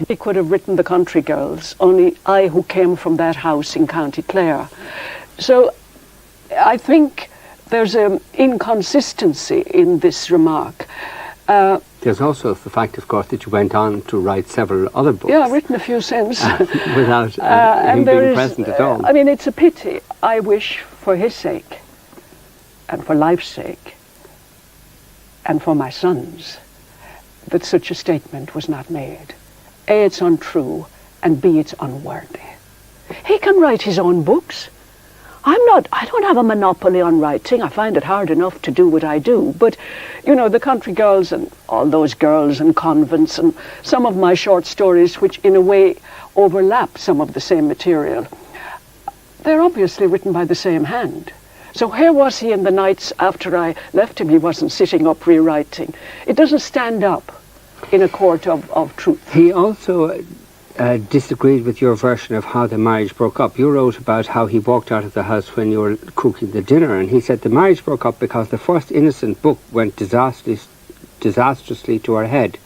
He could have written The Country Girls, only I who came from that house in County Clare. So I think there's an inconsistency in this remark. There's also the fact, of course, that you went on to write several other books. Yeah, I've written a few since. Without him being present at all. I mean, it's a pity. I wish for his sake, and for life's sake, and for my son's, that such a statement was not made. A, it's untrue, and B, it's unworthy. He can write his own books. I don't have a monopoly on writing. I find it hard enough to do what I do. But, you know, The Country Girls and all those girls and convents and some of my short stories, which in a way overlap some of the same material, they're obviously written by the same hand. So where was he in the nights after I left him? He wasn't sitting up rewriting. It doesn't stand up in a court of truth. He also disagreed with your version of how the marriage broke up. You wrote about how he walked out of the house when you were cooking the dinner, and he said the marriage broke up because the first innocent book went disastrously to her head,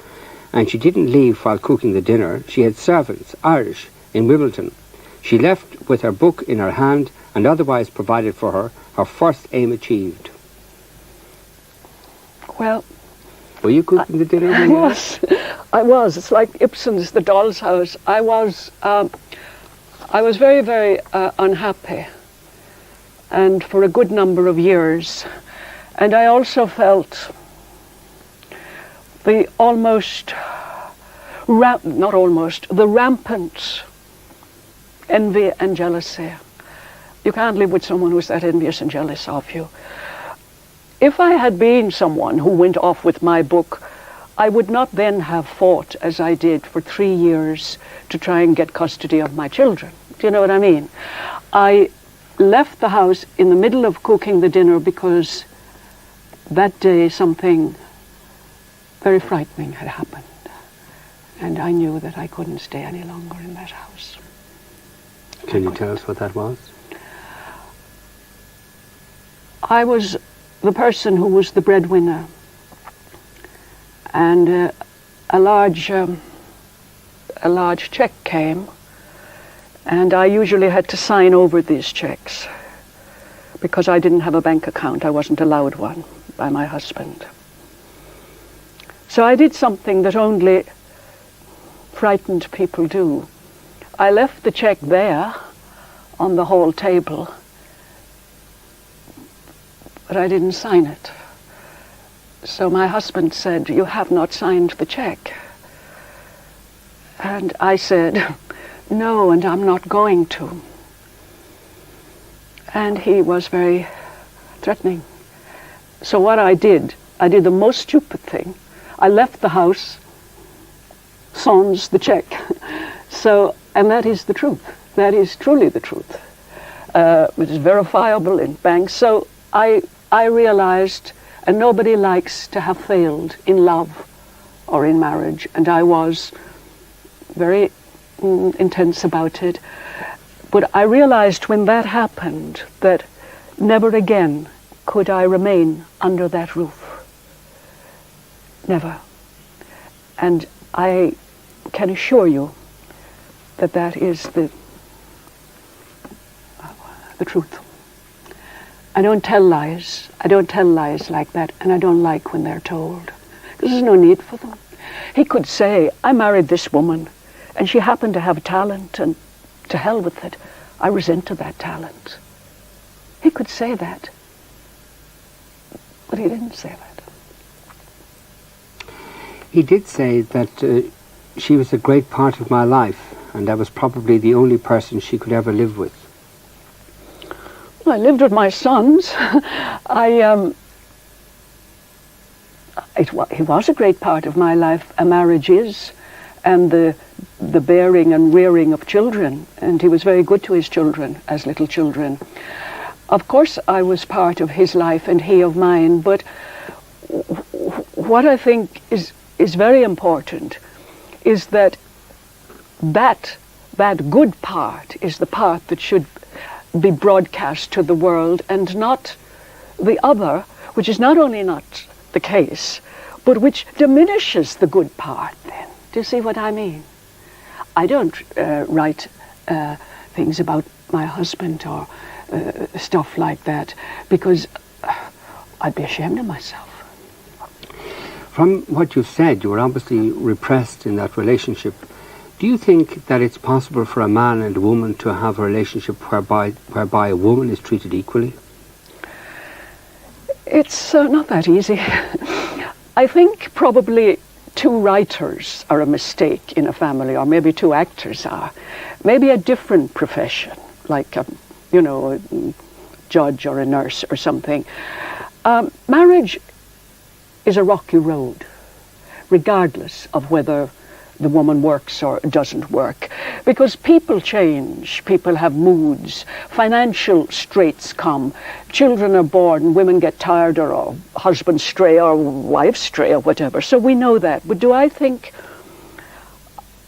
and she didn't leave while cooking the dinner. She had servants, Irish, in Wimbledon. She left with her book in her hand and otherwise provided for her, her first aim achieved. Well, were you cooking the dinner? I was. It's like Ibsen's The Doll's House. I was very, very unhappy, and for a good number of years. And I also felt the the rampant envy and jealousy. You can't live with someone who's that envious and jealous of you. If I had been someone who went off with my book, I would not then have fought, as I did, for 3 years to try and get custody of my children. Do you know what I mean? I left the house in the middle of cooking the dinner because that day something very frightening had happened. And I knew that I couldn't stay any longer in that house. Can you tell us what that was? I was the person who was the breadwinner, and a large check came, and I usually had to sign over these checks because I didn't have a bank account. I wasn't allowed one by my husband. So I did something that only frightened people do. I left the check there on the hall table, but I didn't sign it. So my husband said, "You have not signed the check." And I said, "No, and I'm not going to." And he was very threatening. So what I did the most stupid thing. I left the house, sans the check. So, and that is the truth. That is truly the truth. It is verifiable in banks. So I realized, and nobody likes to have failed in love or in marriage, and I was very intense about it. But I realized when that happened that never again could I remain under that roof. Never. And I can assure you that that is the truth. I don't tell lies. I don't tell lies like that, and I don't like when they're told. Because there's no need for them. He could say, "I married this woman, and she happened to have talent, and to hell with it. I resented that talent." He could say that, but he didn't say that. He did say that she was a great part of my life, and I was probably the only person she could ever live with. Well, I lived with my sons. He was a great part of my life. A marriage is, and the bearing and rearing of children, and he was very good to his children as little children. Of course, I was part of his life and he of mine, but what I think is very important is that good part is the part that should be broadcast to the world, and not the other, which is not only not the case, but which diminishes the good part then. Do you see what I mean? I don't write things about my husband or stuff like that, because I'd be ashamed of myself. From what you've said, you were obviously repressed in that relationship. Do you think that it's possible for a man and a woman to have a relationship whereby a woman is treated equally? It's not that easy. I think probably two writers are a mistake in a family, or maybe two actors are. Maybe a different profession, like a judge or a nurse or something. Marriage is a rocky road, regardless of whether the woman works or doesn't work, because people change, people have moods, financial straits come, children are born, women get tired, or husbands stray or wives stray or whatever. So we know that. But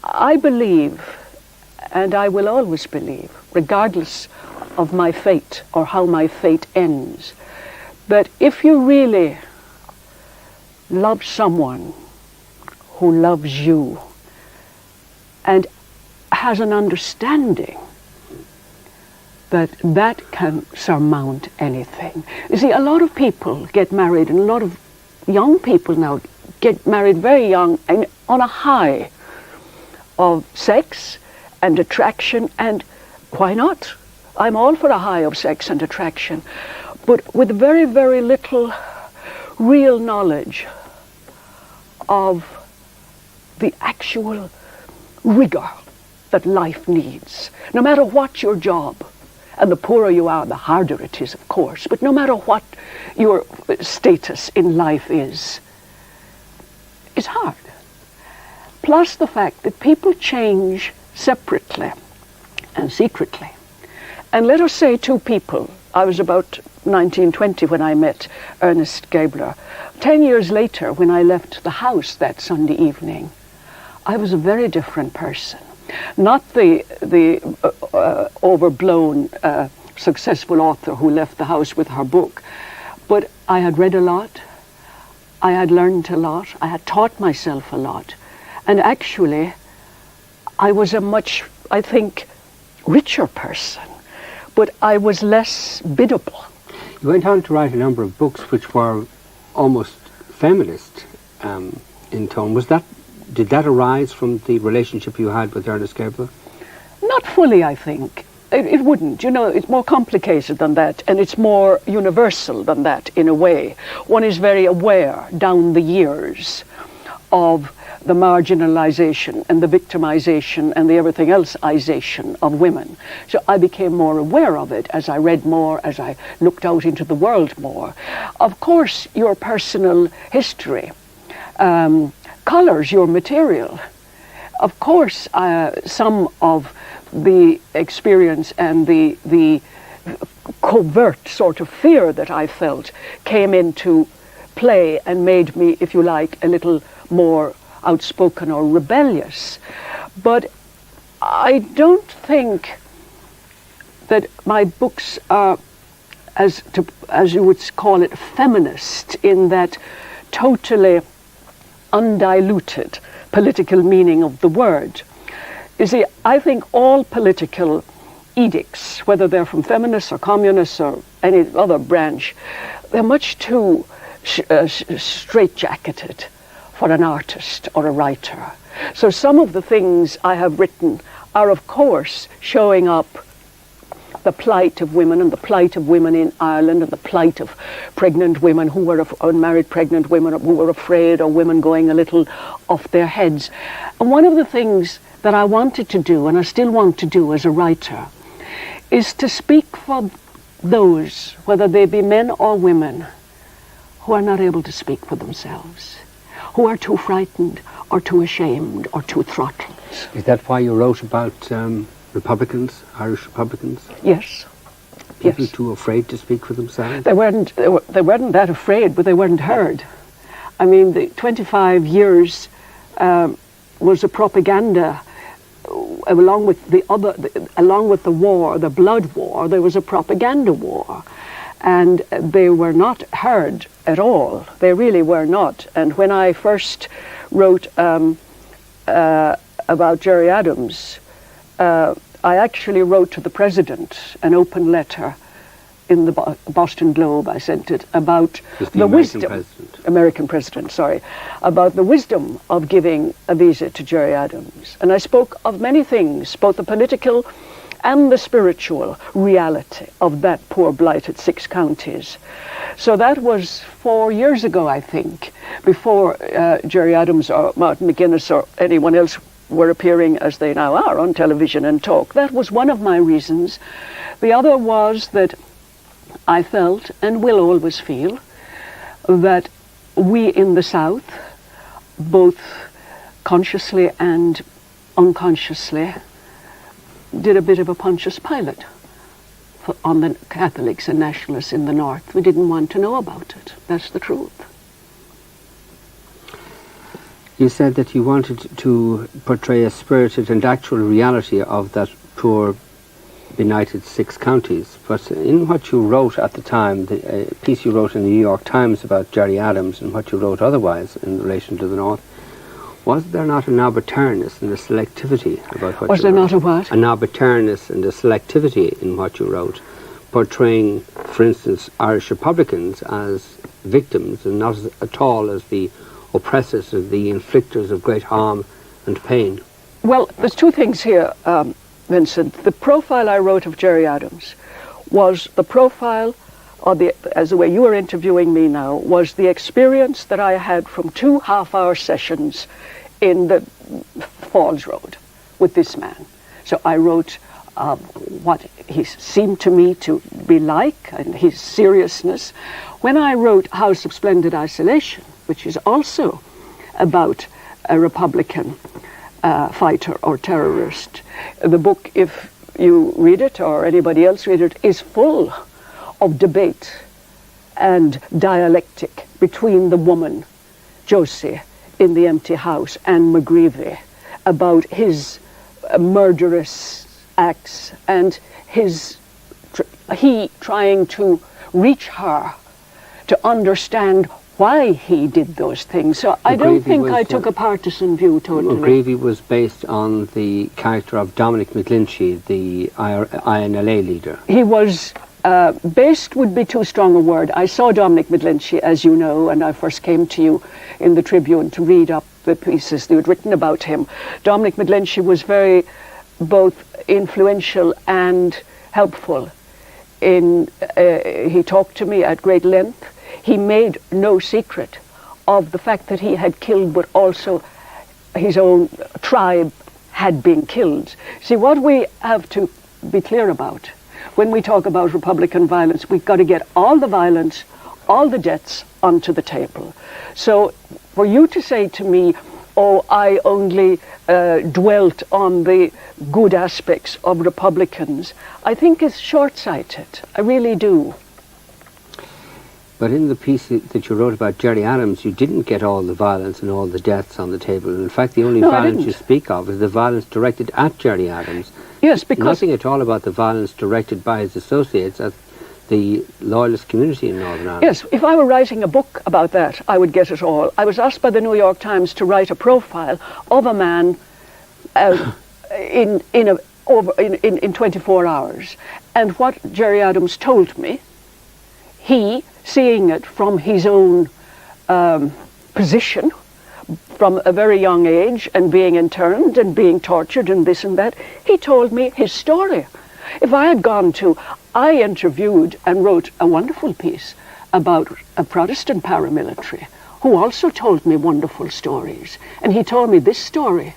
I believe, and I will always believe, regardless of my fate or how my fate ends, that if you really love someone who loves you and has an understanding, that can surmount anything. You see, a lot of people get married, and a lot of young people now get married very young and on a high of sex and attraction, and why not? I'm all for a high of sex and attraction, but with very, very little real knowledge of the actual rigor that life needs. No matter what your job, and the poorer you are, the harder it is, of course, but no matter what your status in life is, it's hard. Plus the fact that people change separately and secretly. And let us say two people. I was about 19, 20 when I met Ernest Gabler. 10 years later, when I left the house that Sunday evening, I was a very different person. Not the overblown, successful author who left the house with her book, but I had read a lot, I had learned a lot, I had taught myself a lot, and actually I was a much, I think, richer person, but I was less biddable. You went on to write a number of books which were almost feminist in tone. Did that arise from the relationship you had with Ernest Gabler? Not fully, I think. It wouldn't. You know, it's more complicated than that, and it's more universal than that in a way. One is very aware down the years of the marginalization and the victimization and the everything else-ization of women. So I became more aware of it as I read more, as I looked out into the world more. Of course, your personal history colors your material. Of course, some of the experience and the covert sort of fear that I felt came into play and made me, if you like, a little more outspoken or rebellious. But I don't think that my books are, as you would call it, feminist in that totally undiluted political meaning of the word. You see, I think all political edicts, whether they're from feminists or communists or any other branch, they're much too straitjacketed for an artist or a writer. So some of the things I have written are, of course, showing up the plight of women and the plight of women in Ireland and the plight of pregnant women who were unmarried pregnant women who were afraid, or women going a little off their heads. And one of the things that I wanted to do, and I still want to do as a writer, is to speak for those, whether they be men or women, who are not able to speak for themselves, who are too frightened or too ashamed or too throttled. Is that why you wrote about Republicans, Irish Republicans? Yes. People Yes. too afraid to speak for themselves? They weren't that afraid, but they weren't heard. I mean, the 25 years was a propaganda. Along with the war, the blood war, there was a propaganda war, and they were not heard at all. They really were not. And when I first wrote a about Gerry Adams, I actually wrote to the president an open letter in the Boston Globe. I sent it about the wisdom, American president, sorry, about the wisdom of giving a visa to Gerry Adams. And I spoke of many things, both the political and the spiritual reality of that poor blighted 6 counties. So that was 4 years ago, I think, before Gerry Adams or Martin McGuinness or anyone else were appearing as they now are on television and talk. That was one of my reasons. The other was that I felt, and will always feel, that we in the South, both consciously and unconsciously, did a bit of a Pontius Pilate on the Catholics and nationalists in the North. We didn't want to know about it. That's the truth. You said that you wanted to portray a spirited and actual reality of that poor, benighted 6 counties. But in what you wrote at the time, the piece you wrote in the New York Times about Gerry Adams and what you wrote otherwise in relation to the North, was there not an arbitrariness and a selectivity about what you wrote? Was there not a what? An arbitrariness and a selectivity in what you wrote, portraying, for instance, Irish Republicans as victims and not at all as the oppressors, as the inflictors of great harm and pain. Well, there's 2 things here, Vincent. The profile I wrote of Gerry Adams was the profile, or as the way you are interviewing me now, was the experience that I had from 2 half-hour sessions in the Falls Road with this man. So I wrote what he seemed to me to be like and his seriousness. When I wrote House of Splendid Isolation, which is also about a Republican fighter or terrorist, the book, if you read it or anybody else read it, is full of debate and dialectic between the woman, Josie, in the empty house, and McGreevy, about his murderous acts and he trying to reach her to understand why he did those things. So I don't think I took a partisan view totally. McGreevy was based on the character of Dominic McGlinchey, the INLA leader. He was, based would be too strong a word. I saw Dominic McGlinchey, as you know, and I first came to you in the Tribune to read up the pieces you had written about him. Dominic McGlinchey was very both influential and helpful. He talked to me at great length. He made no secret of the fact that he had killed, but also his own tribe had been killed. See, what we have to be clear about when we talk about Republican violence, we've got to get all the violence, all the deaths onto the table. So for you to say to me, oh, I only dwelt on the good aspects of Republicans, I think is short-sighted. I really do. But in the piece that you wrote about Gerry Adams, you didn't get all the violence and all the deaths on the table. In fact, the only violence you speak of is the violence directed at Gerry Adams. Yes, because nothing at all about the violence directed by his associates at the loyalist community in Northern Ireland. Yes, if I were writing a book about that, I would get it all. I was asked by the New York Times to write a profile of a man in 24 hours. And what Gerry Adams told me, he, seeing it from his own position, from a very young age, and being interned and being tortured and this and that, he told me his story. If I had gone to, I interviewed and wrote a wonderful piece about a Protestant paramilitary who also told me wonderful stories. And he told me this story,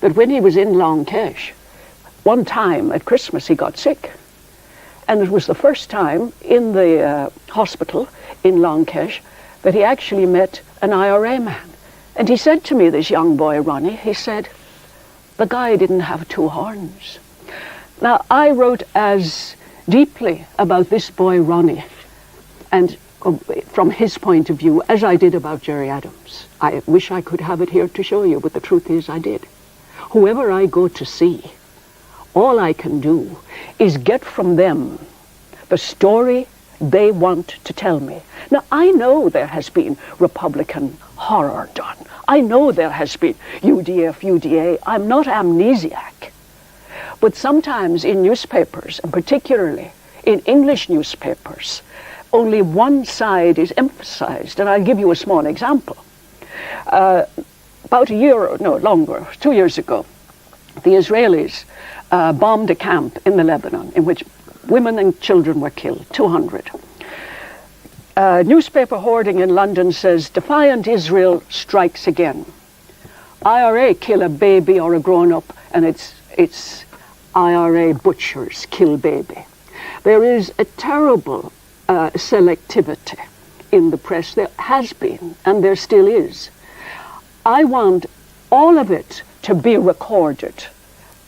that when he was in Long Kesh, one time at Christmas he got sick. And it was the first time in the hospital in Long Kesh that he actually met an IRA man. And he said to me, this young boy, Ronnie, he said, the guy didn't have 2 horns. Now, I wrote as deeply about this boy, Ronnie, and from his point of view, as I did about Gerry Adams. I wish I could have it here to show you, but the truth is I did. Whoever I go to see, all I can do is get from them the story they want to tell me. Now, I know there has been Republican horror done. I know there has been UDF, UDA. I'm not amnesiac. But sometimes in newspapers, and particularly in English newspapers, only one side is emphasized. And I'll give you a small example. About a year, no, longer, 2 years ago, the Israelis bombed a camp in the Lebanon in which women and children were killed, 200. Newspaper hoarding in London says, defiant Israel strikes again. IRA kill a baby or a grown-up, and it's IRA butchers kill baby. There is a terrible selectivity in the press. There has been, and there still is. I want all of it to be recorded,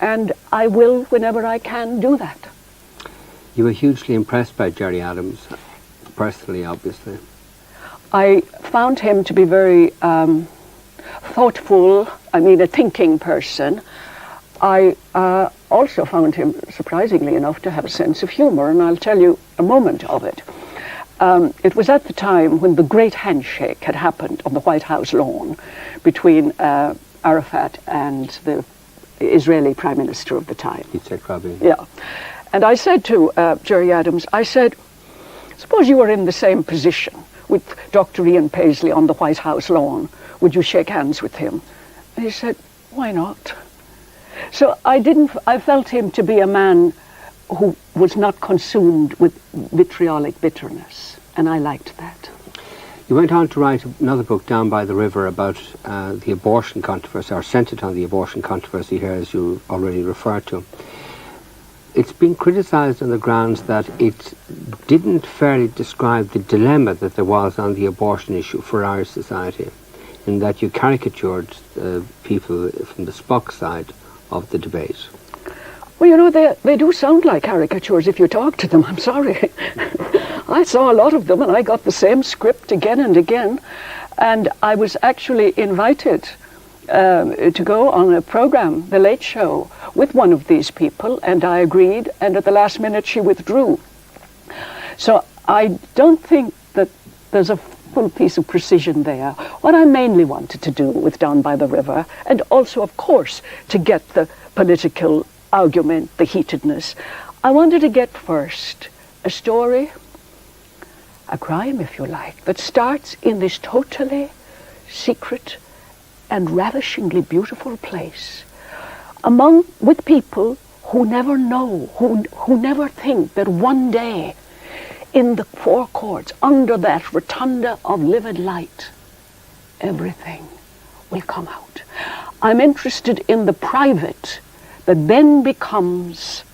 and I will, whenever I can, do that. You were hugely impressed by Gerry Adams, personally, obviously. I found him to be very thoughtful, a thinking person. I also found him, surprisingly enough, to have a sense of humor, and I'll tell you a moment of it. It was at the time when the great handshake had happened on the White House lawn between Arafat and the Israeli Prime Minister of the time. Yitzhak Rabin. Yeah. And I said to Gerry Adams, I said, suppose you were in the same position with Dr. Ian Paisley on the White House lawn. Would you shake hands with him? And he said, why not? So I felt him to be a man who was not consumed with vitriolic bitterness, and I liked that. You went on to write another book, Down by the River, about the abortion controversy, or centred on the abortion controversy here, as you already referred to. It's been criticised on the grounds that it didn't fairly describe the dilemma that there was on the abortion issue for Irish society, in that you caricatured people from the Spock side of the debate. Well, you know, they do sound like caricatures if you talk to them, I'm sorry. I saw a lot of them and I got the same script again and again. And I was actually invited to go on a program, The Late Show, with one of these people, and I agreed, and at the last minute she withdrew. So I don't think that there's a full piece of precision there. What I mainly wanted to do with Down by the River, and also, of course, to get the political argument, the heatedness, I wanted to get first a story, a crime if you like, that starts in this totally secret and ravishingly beautiful place, with people who never know, who never think that one day in the forecourts, under that rotunda of livid light, everything will come out. I'm interested in the private that then becomes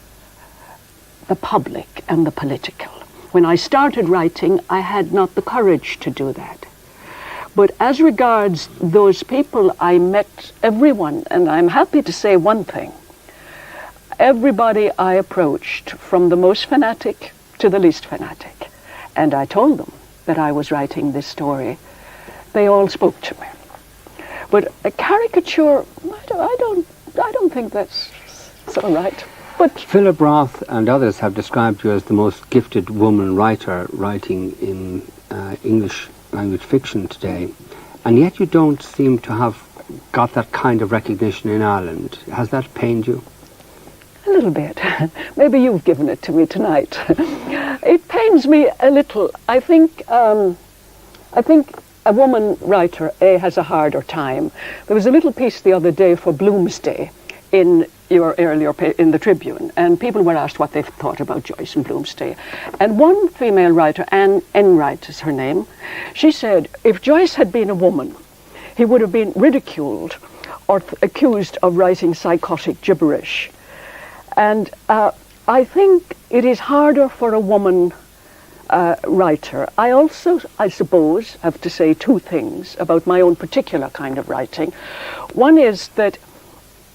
the public and the political. When I started writing, I had not the courage to do that. But as regards those people, I met everyone, and I'm happy to say one thing. Everybody I approached, from the most fanatic to the least fanatic, and I told them that I was writing this story, they all spoke to me. But a caricature, I don't think that's all right. But Philip Roth and others have described you as the most gifted woman writer writing in English language fiction today, and yet you don't seem to have got that kind of recognition in Ireland. Has that pained you? A little bit. Maybe you've given it to me tonight. It pains me a little. I think a woman writer has a harder time. There was a little piece the other day for Bloomsday in your earlier in the Tribune, and people were asked what they thought about Joyce and Bloomsday. And one female writer, Anne Enright is her name, she said, if Joyce had been a woman, he would have been ridiculed or accused of writing psychotic gibberish. And I think it is harder for a woman writer. I also, I suppose, have to say two things about my own particular kind of writing. One is that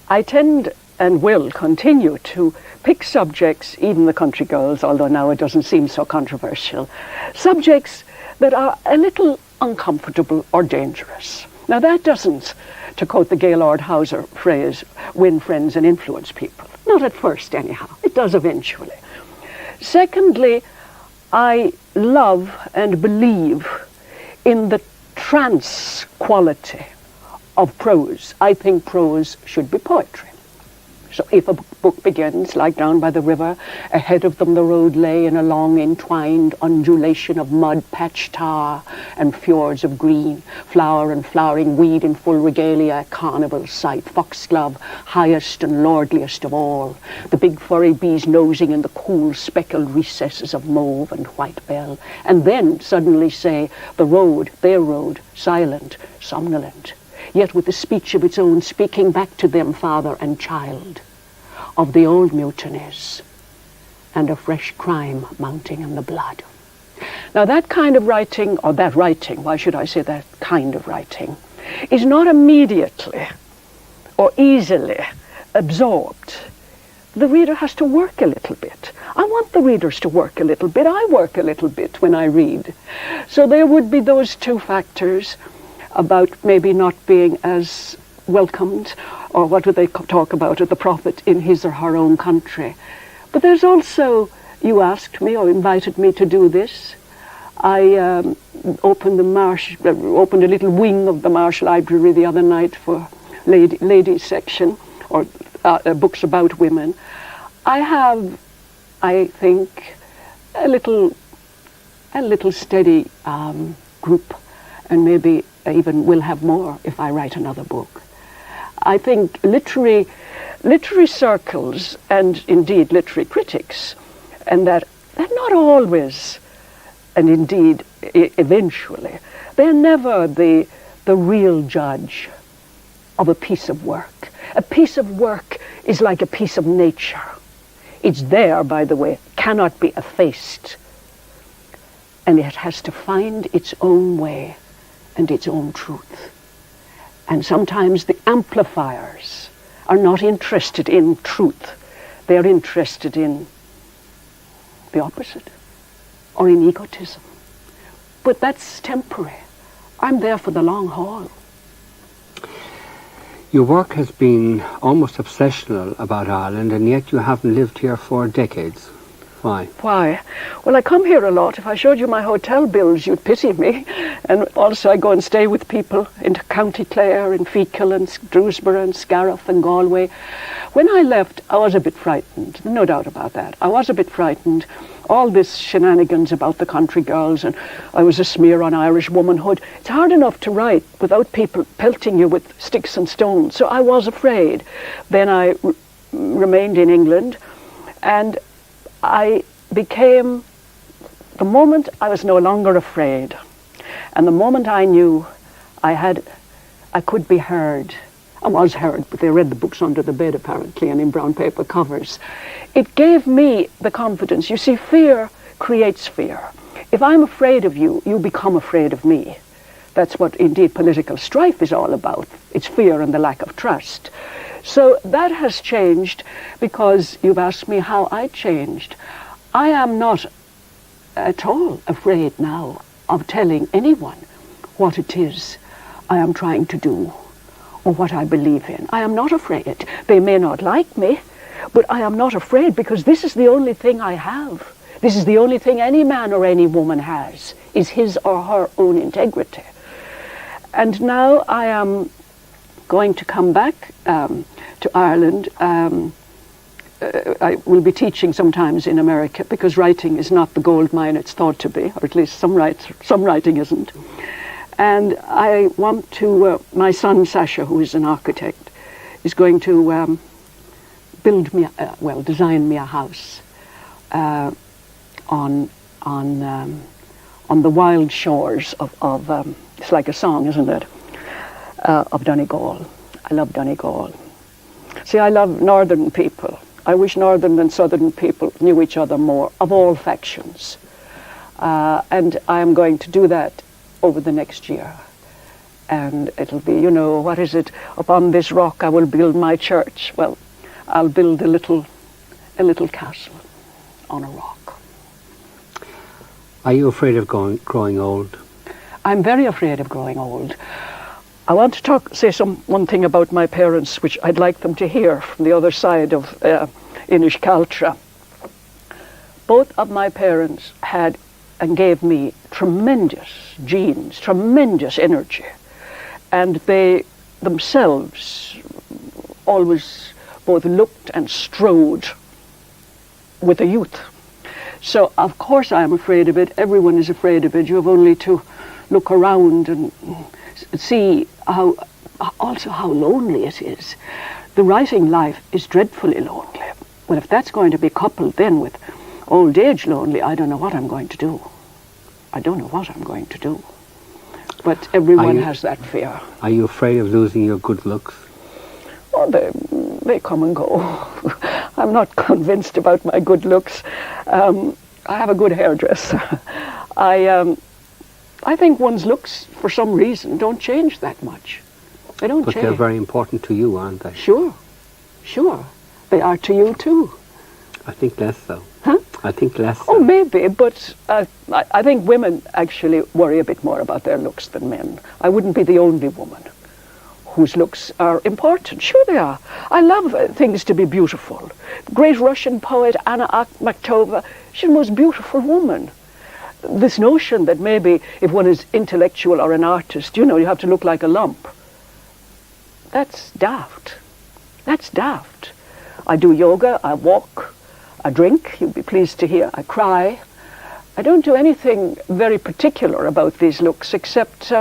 I tend and will continue to pick subjects, even the country girls, although now it doesn't seem so controversial, subjects that are a little uncomfortable or dangerous. Now that doesn't, to quote the Gaylord Hauser phrase, win friends and influence people. Not at first anyhow, it does eventually. Secondly, I love and believe in the trance quality of prose. I think prose should be poetry. So if a book begins, like Down by the River, ahead of them the road lay in a long entwined undulation of mud, patched tar, and fjords of green, flower and flowering weed in full regalia, a carnival sight, foxglove, highest and lordliest of all, the big furry bees nosing in the cool speckled recesses of mauve and white bell, and then suddenly say, the road, their road, silent, somnolent, yet with a speech of its own, speaking back to them, father and child, of the old mutinies and a fresh crime mounting in the blood. Now that kind of writing, or that writing, why should I say that kind of writing, is not immediately or easily absorbed. The reader has to work a little bit. I want the readers to work a little bit. I work a little bit when I read. So there would be those two factors about maybe not being as welcomed, or what do they talk about, the prophet in his or her own country. But there's also, you asked me or invited me to do this. I opened a little wing of the Marsh Library the other night for ladies section, or books about women. I have, I think, a little steady group, and maybe even will have more if I write another book. I think literary circles, and indeed literary critics, and that they're not always, and indeed eventually, they're never the real judge of a piece of work. A piece of work is like a piece of nature. It's there, by the way, cannot be effaced, and it has to find its own way and its own truth. And sometimes the amplifiers are not interested in truth. They're interested in the opposite, or in egotism. But that's temporary. I'm there for the long haul. Your work has been almost obsessional about Ireland, and yet you haven't lived here for decades. Why? Why? Well, I come here a lot. If I showed you my hotel bills, you'd pity me. And also I go and stay with people in County Clare, in Feakle, and Drewsborough, and Scariff, and Galway. When I left, I was a bit frightened. No doubt about that. I was a bit frightened. All this shenanigans about the country girls, and I was a smear on Irish womanhood. It's hard enough to write without people pelting you with sticks and stones. So I was afraid. Then I remained in England, and I became, the moment I was no longer afraid, and the moment I knew I could be heard. I was heard, but they read the books under the bed apparently, and in brown paper covers. It gave me the confidence. You see, fear creates fear. If I'm afraid of you, you become afraid of me. That's what indeed political strife is all about. It's fear and the lack of trust. So that has changed, because you've asked me how I changed. I am not at all afraid now of telling anyone what it is I am trying to do or what I believe in. I am not afraid. They may not like me, but I am not afraid, because this is the only thing I have. This is the only thing any man or any woman has, is his or her own integrity. And now I am going to come back to Ireland. I will be teaching sometimes in America, because writing is not the gold mine it's thought to be, or at least some writing isn't. And I want to, my son Sasha, who is an architect, is going to design me a house on the wild shores of it's like a song, isn't it? Of Donegal. I love Donegal. See, I love northern people. I wish northern and southern people knew each other more, of all factions. And I am going to do that over the next year. And it'll be, what is it? Upon this rock I will build my church. Well, I'll build a little castle on a rock. Are you afraid of growing old? I'm very afraid of growing old. I want to say one thing about my parents, which I'd like them to hear from the other side of Inishkaltra. Both of my parents had and gave me tremendous genes, tremendous energy. And they themselves always both looked and strode with the youth. So of course I am afraid of it. Everyone is afraid of it. You have only to look around and see how lonely it is. The writing life is dreadfully lonely. Well, if that's going to be coupled then with old age lonely, I don't know what I'm going to do. I don't know what I'm going to do. But everyone has that fear. Are you afraid of losing your good looks? Oh, they come and go. I'm not convinced about my good looks. I have a good hairdresser. I think one's looks, for some reason, don't change that much. They don't change. But they're very important to you, aren't they? Sure. They are to you too. I think less so. Huh? I think less so. Oh, maybe, but I think women actually worry a bit more about their looks than men. I wouldn't be the only woman whose looks are important. Sure they are. I love things to be beautiful. Great Russian poet Anna Akhmatova, she's the most beautiful woman. This notion that maybe if one is intellectual or an artist, you have to look like a lump. That's daft. That's daft. I do yoga, I walk, I drink, you'd be pleased to hear, I cry. I don't do anything very particular about these looks except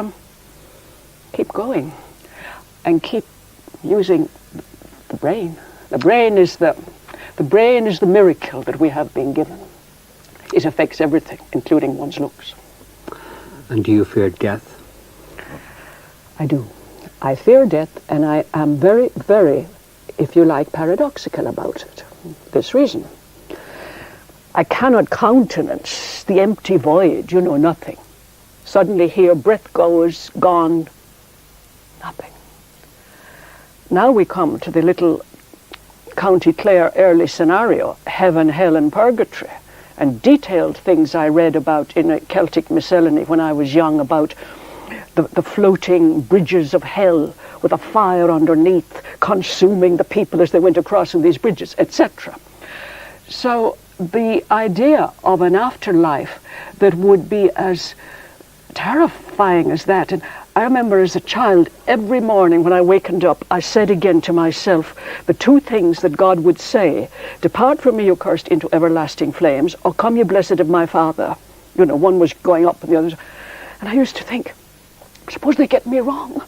keep going and keep using the brain. The brain is the miracle that we have been given. It affects everything, including one's looks. And do you fear death? I do. I fear death, and I am very, very, if you like, paradoxical about it. This reason. I cannot countenance the empty void, nothing. Suddenly here, breath goes, gone, nothing. Now we come to the little County Clare early scenario, heaven, hell, and purgatory, and detailed things I read about in a Celtic miscellany when I was young about the floating bridges of hell with a fire underneath consuming the people as they went across in these bridges, etc. So the idea of an afterlife that would be as terrifying as that, and I remember as a child, every morning when I wakened up, I said again to myself the two things that God would say: depart from me, you cursed, into everlasting flames, or come, you blessed of my Father. One was going up and the other. And I used to think, suppose they get me wrong.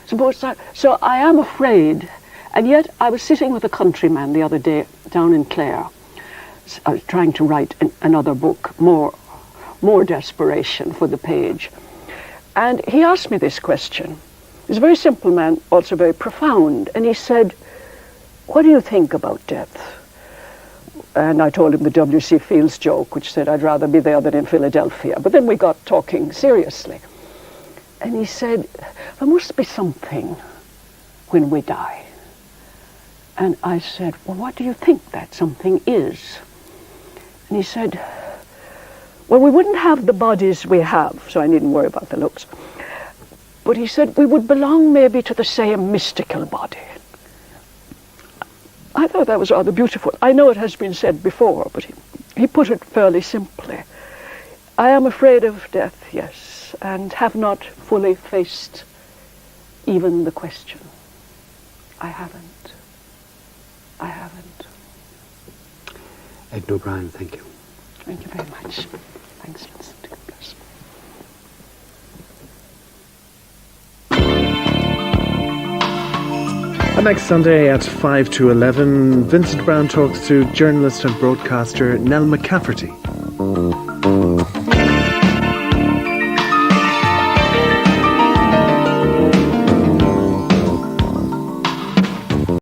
So I am afraid. And yet I was sitting with a countryman the other day down in Clare. I was trying to write another book, more desperation for the page. And he asked me this question. He's a very simple man, also very profound. And he said, what do you think about death? And I told him the W.C. Fields joke, which said, I'd rather be there than in Philadelphia. But then we got talking seriously. And he said, there must be something when we die. And I said, well, what do you think that something is? And he said, well, we wouldn't have the bodies we have, so I needn't worry about the looks. But he said, we would belong maybe to the same mystical body. I thought that was rather beautiful. I know it has been said before, but he put it fairly simply. I am afraid of death, yes, and have not fully faced even the question. I haven't. Edna O'Brien, thank you. Thank you very much. Thanks, Vincent. God bless. Next Sunday at 5 to 11, Vincent Browne talks to journalist and broadcaster Nell McCafferty.